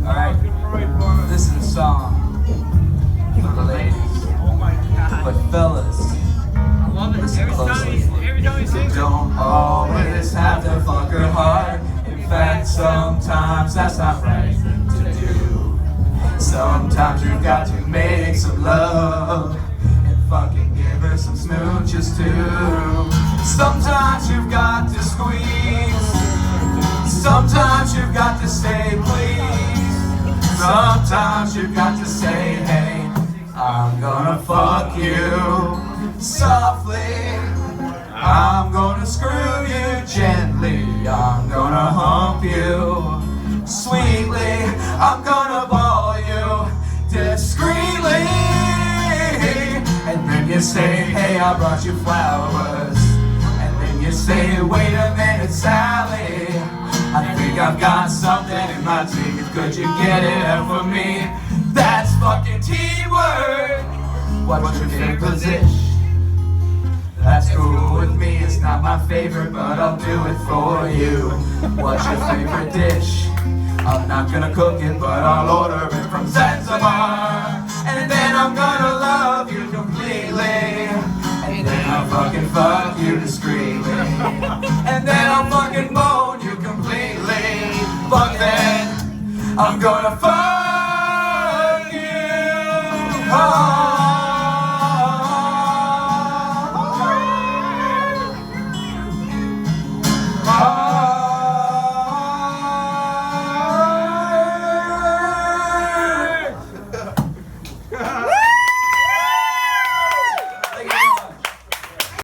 Alright, this is a song for the ladies. But fellas, listen closely. You don't always have to fuck her hard. In fact, sometimes that's not right to do. Sometimes you've got to make some love and fucking give her some smooches too. Sometimes you've got to squeeze. Sometimes you've got to say please. Sometimes you've got to say hey, I'm gonna fuck you softly. I'm gonna screw you gently. I'm gonna hump you sweetly. I'm gonna ball you discreetly. And then you say, hey, I brought you flowers. And then you say, wait a minute, Sally, I think I've got something in my teeth. Could you get it out for me? That's fucking teamwork. What's your favorite position? That's cool with me, it's not my favorite, but I'll do it for you. What's your favorite dish? I'm not gonna cook it, but I'll order it from Zanzibar. And then I'm gonna love you completely. And then I'll fucking fuck you discreetly. And then I'll fucking bone you completely. But then I'm gonna fuck you. Oh. Oh.